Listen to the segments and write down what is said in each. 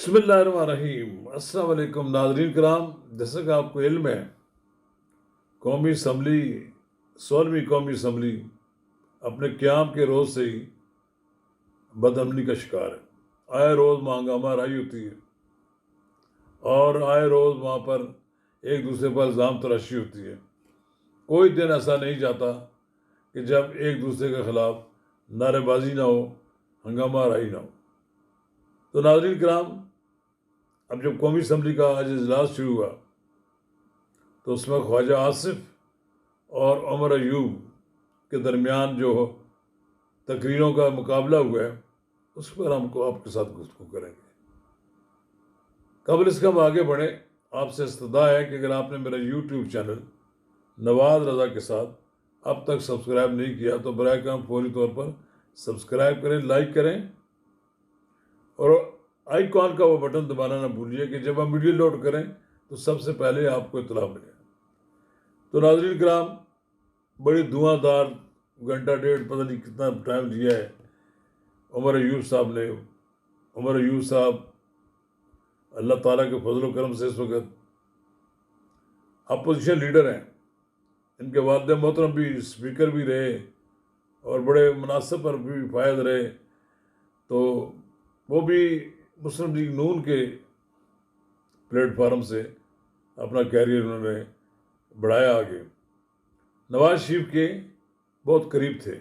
बिस्मिल्लाहिर्रहमानिर्रहीम। अस्सलाम वालेकुम नाज़रीन कराम। जैसा कि आपको इल्म है, कौमी असम्बली 16वीं कौमी असम्बली अपने क़याम के रोज़ से ही बदअमनी का शिकार है। आए रोज़ वहाँ हंगामा राई होती है और आए रोज़ वहाँ पर एक दूसरे पर इल्ज़ाम तराशी होती है। कोई दिन ऐसा नहीं जाता कि जब एक दूसरे के ख़िलाफ़ नारेबाजी ना हो, हंगामा राई ना हो। तो नाज़रीन कराम, अब जब कौमी असम्बली का आज इजलास शुरू हुआ तो उसमें ख्वाजा आसिफ और उमर अयूब के दरमियान जो तकरीरों का मुकाबला हुआ है उस पर हमको आपके साथ गुफ्तगू करेंगे। कबल इसका हम आगे बढ़े, आपसे इस्तदा है कि अगर आपने मेरा यूट्यूब चैनल नवाज़ रज़ा के साथ अब तक सब्सक्राइब नहीं किया तो बराए करम फौरी तौर पर सब्सक्राइब करें, लाइक करें और आइकॉन का वो बटन दबाना ना भूलिए कि जब हम वीडियो लोड करें तो सबसे पहले आपको इत्तला मिले। तो नाज़रीन कराम, बड़ी धुआंधार घंटा डेढ़ पता नहीं कितना टाइम दिया है उमर अयूब साहब ने। उमर अयूब साहब अल्लाह ताला के फजल करम से इस वक्त अपोजिशन लीडर हैं। इनके वालिद मोहतरम भी स्पीकर भी रहे और बड़े मुनासिब पर भी फायद रहे। तो वो भी मुस्लिम लीग नून के प्लेटफार्म से अपना कैरियर उन्होंने बढ़ाया आगे। नवाज शरीफ के बहुत करीब थे,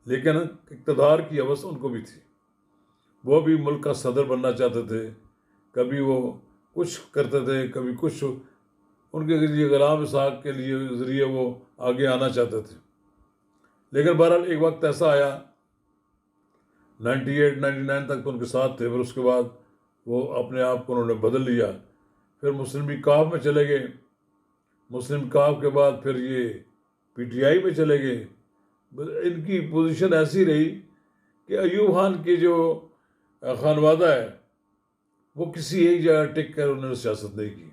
लेकिन इक़्तिदार की हवस उनको भी थी। वो भी मुल्क का सदर बनना चाहते थे। कभी वो कुछ करते थे, कभी कुछ। उनके लिए ग़ुलाम इसहाक़ के लिए ज़रिए वो आगे आना चाहते थे। लेकिन बहरहाल एक वक्त ऐसा आया, 98-99 तक तो उनके साथ थे, फिर उसके बाद वो अपने आप को उन्होंने बदल लिया। फिर मुस्लिम लीग काफ में चले गए। मुस्लिम काफ के बाद फिर ये PTI में चले गए। इनकी पोजीशन ऐसी रही कि अयूब खान की जो खानवादा है वो किसी एक जगह टिक कर उन्होंने सियासत नहीं की।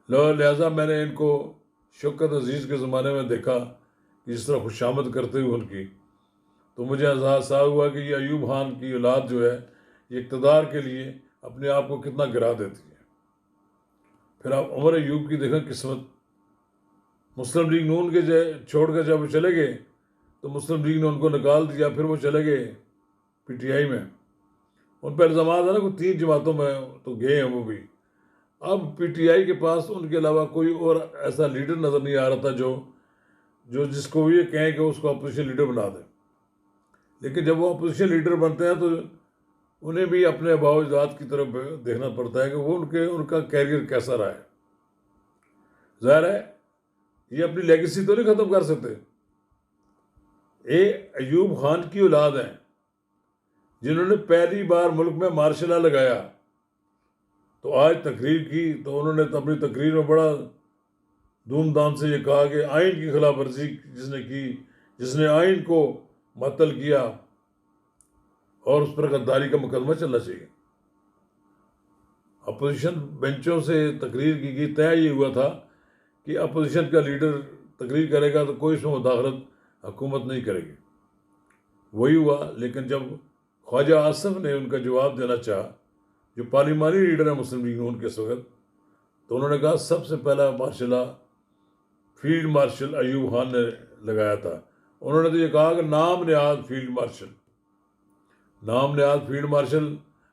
लिहाजा मैंने इनको शौकत अजीज़ के ज़माने में देखा कि जिस तरह खुशामद करते हुए उनकी, तो मुझे एहसास हुआ कि ये अयूब खान की औलाद जो है ये इक़्तिदार के लिए अपने आप को कितना गिरा देती है। फिर आप उमर अयूब की देखें किस्मत। मुस्लिम लीग नून के छोड़ कर जब वो चले गए तो मुस्लिम लीग ने उनको निकाल दिया। फिर वो चले गए PTI में। उन पर इल्ज़ाम है ना कि 3 जमातों में तो गए हैं वो भी। अब PTI के पास उनके अलावा कोई और ऐसा लीडर नज़र नहीं आ रहा था जो जिसको ये कहें कि उसको अपोजिशन लीडर बना दें। लेकिन जब वो अपोजिशन लीडर बनते हैं तो उन्हें भी अपने अबाव अजदाद की तरफ देखना पड़ता है कि वो उनका कैरियर कैसा रहा है। ज़ाहिर है ये अपनी लेगेसी तो नहीं ख़त्म कर सकते। अयूब खान की औलाद हैं जिन्होंने पहली बार मुल्क में मार्शल लॉ लगाया। तो आज तकरीर की तो उन्होंने अपनी तकरीर में बड़ा धूमधाम से ये कहा कि आइन की खिलाफ वर्जी जिसने की, जिसने आइन को मअतल किया और उस पर गद्दारी का मुकदमा चलना चाहिए। अपोजिशन बेंचों से तकरीर की गई, तय ये हुआ था कि अपोजिशन का लीडर तकरीर करेगा तो कोई इसमें मुदाखलत हुकूमत नहीं करेगी। वही हुआ। लेकिन जब ख्वाजा आसिफ ने उनका जवाब देना चाहा, जो पार्लिमानी लीडर है मुस्लिम लीग नून के इस वक्त, तो उन्होंने कहा सबसे पहला martial law field marshal Ayub Khan ने लगाया था। उन्होंने तो ये कहा कि नाम नहाद फील्ड मार्शल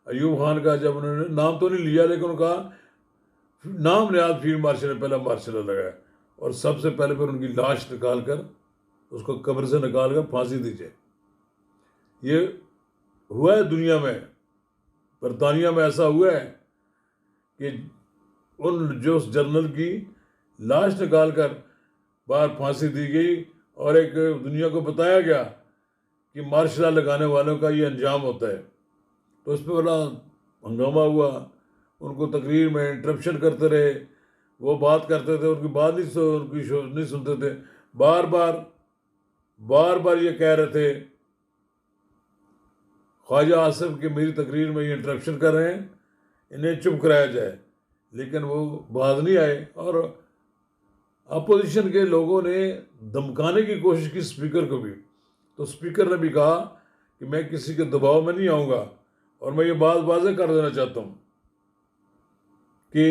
अयूब खान का, जब उन्होंने नाम तो नहीं लिया लेकिन उन्होंने कहा नाम नहाद फील्ड मार्शल ने पहला मार्शल लॉ लगाया। और सबसे पहले फिर उनकी लाश निकाल कर उसको कब्र से निकाल कर फांसी दीजिए। ये हुआ है दुनिया में। बरतानिया में ऐसा हुआ है कि उन जो जनरल की लाश निकाल कर बाहर फांसी दी गई और एक दुनिया को बताया गया कि मार्शल लॉ लगाने वालों का ये अंजाम होता है। तो उस पर बड़ा हंगामा हुआ। उनको तकरीर में इंटरप्शन करते रहे, वो बात करते थे, उनकी बात नहीं सुनते थे। बार बार ये कह रहे थे ख्वाजा आसिफ कि मेरी तकरीर में ये इंटरप्शन कर रहे हैं, इन्हें चुप कराया जाए। लेकिन वो बाज नहीं आए और अपोजिशन के लोगों ने धमकाने की कोशिश की स्पीकर को भी। तो स्पीकर ने भी कहा कि मैं किसी के दबाव में नहीं आऊँगा और मैं ये बात वाज़ेह कर देना चाहता हूँ कि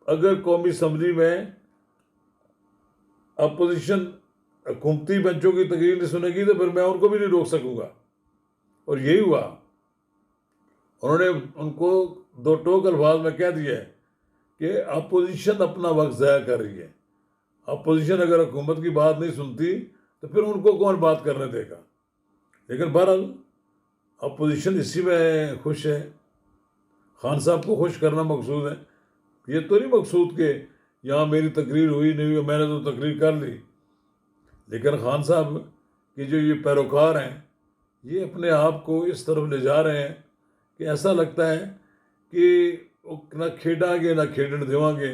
अगर कौमी असम्बली में अपोजिशन हुकूमती बेंचों की तकरीर नहीं सुनेगी तो फिर मैं उनको भी नहीं रोक सकूँगा। और यही हुआ। उन्होंने उनको दो टोक अल्फाज में कह दिया है कि अपोजिशन अपना वक्त ज़ाया कर रही है। अपोजिशन अगर हुकूमत की बात नहीं सुनती तो फिर उनको कौन बात करने देगा। लेकिन बहरहाल अपोजिशन इसी में खुश है। खान साहब को खुश करना मकसूद है। ये तो नहीं मकसूद कि यहाँ मेरी तकरीर हुई नहीं हुई, मैंने तो तकरीर कर ली। लेकिन खान साहब के जो ये पैरोकार हैं ये अपने आप को इस तरफ ले जा रहे हैं कि ऐसा लगता है कि वो ना खेडांगे ना खेडण देवांगे।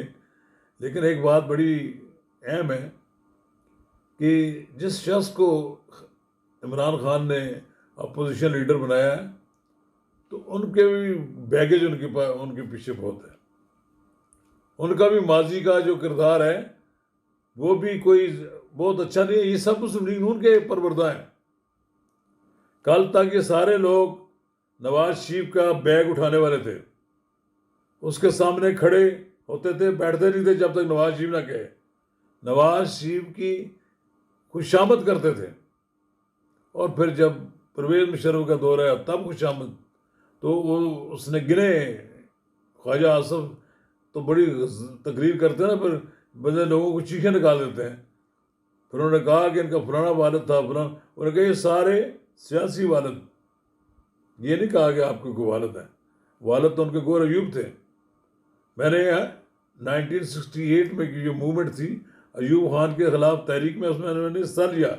लेकिन एक बात बड़ी अहम है कि जिस शख्स को इमरान खान ने अपोजिशन लीडर बनाया है तो उनके भी बैगेज उनके पीछे बहुत है। उनका भी माजी का जो किरदार है वो भी कोई बहुत अच्छा नहीं है। ये सब मुस्लिम लीग नून के परवरदा हैं। कल तक ये सारे लोग नवाज शरीफ का बैग उठाने वाले थे, उसके सामने खड़े होते थे, बैठते नहीं थे जब तक नवाज शरीफ ना कहे। नवाज शरीफ की खुशामद करते थे और फिर जब परवेज़ मुशर्रफ का दौर आया तब खुशामद तो वो उसने गिने। ख्वाजा आसफ तो बड़ी तकरीर करते हैं ना, फिर बंदे लोगों को चीखें निकाल देते हैं। फिर उन्होंने कहा कि इनका फलाना वालिद था, फलाना। उन्होंने कहा ये सारे सियासी वालिद, ये नहीं कहा कि आपके कोई वालिद है। वालिद तो उनके गोर अयूब थे। मैंने 1968 में की जो मूवमेंट थी अयूब खान के ख़िलाफ़ तहरीक में, उसमें मैंने हिस्सा लिया।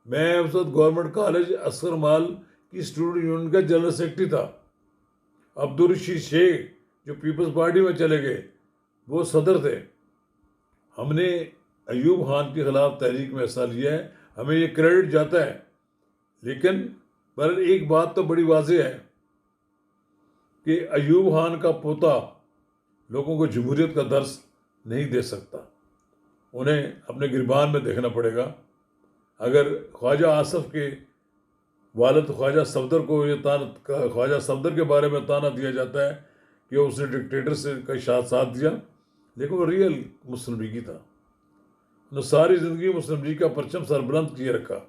मैं उस वक्त गवर्नमेंट कॉलेज अस्कर माल की स्टूडेंट यूनियन का जनरल सेक्रेटरी था। अब्दुल रशीद शेख जो पीपल्स पार्टी में चले गए वो सदर थे। हमने अयूब खान के ख़िलाफ़ तहरीक में हिस्सा लिया है, हमें ये क्रेडिट जाता है। लेकिन पर एक बात तो बड़ी वाज़ेह है कि अयूब खान का पोता लोगों को जमहूरियत का दर्स नहीं दे सकता। उन्हें अपने गिरबान में देखना पड़ेगा। अगर ख्वाजा आसफ के वालिद ख्वाजा सफदर को ये ख्वाजा सफदर के बारे में ताना दिया जाता है कि उसने डिक्टेटर से का साथ दिया, लेकिन वो रियल मुस्लिम लीगी था। उन्होंने सारी ज़िंदगी मुस्लिम लीग का परचम सरबुलंद किए रखा।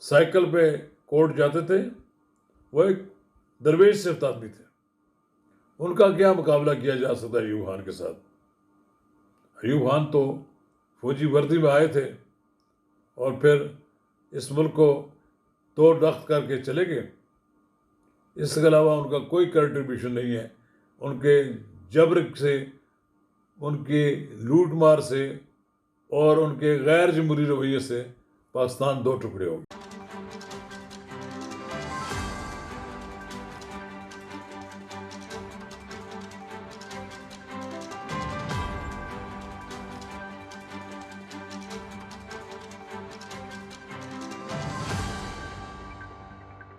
साइकिल पे कोर्ट जाते थे। वो एक दरवेश सिफ्त आदमी थे। उनका क्या मुकाबला किया जा सकता है अयूब खान के साथ। अयूब खान तो फौजी वर्दी में आए थे और फिर इस मुल्क को तोड़ रख्त करके चले गए। इसके अलावा उनका कोई कंट्रीब्यूशन नहीं है। उनके जबर से, उनके लूट मार से और उनके गैर जमहूरी रवैये से पाकिस्तान दो टुकड़े हो गए।